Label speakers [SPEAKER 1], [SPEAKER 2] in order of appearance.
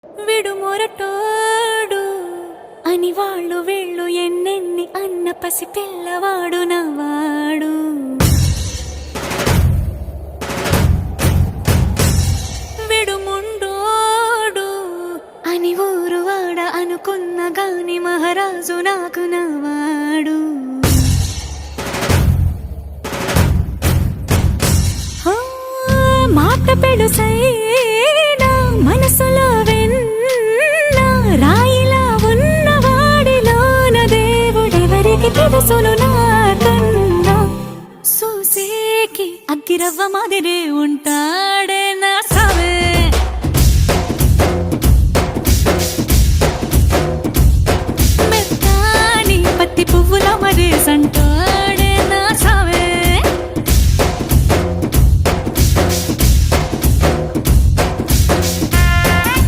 [SPEAKER 1] విడు మొరటోడు అని వాళ్ళు వీళ్ళు ఎన్నెన్ని అన్న పసి పిల్లవాడు నవాడు. విడు ముండోడు అని ఊరు వాడ అనుకున్న గాని మహారాజు నాకు నవాడు. మాట పెడుసైనా మనసులో వెన్న రాయిలా ఉన్నవాడిలోన దేవుడెవరికి తెలుసును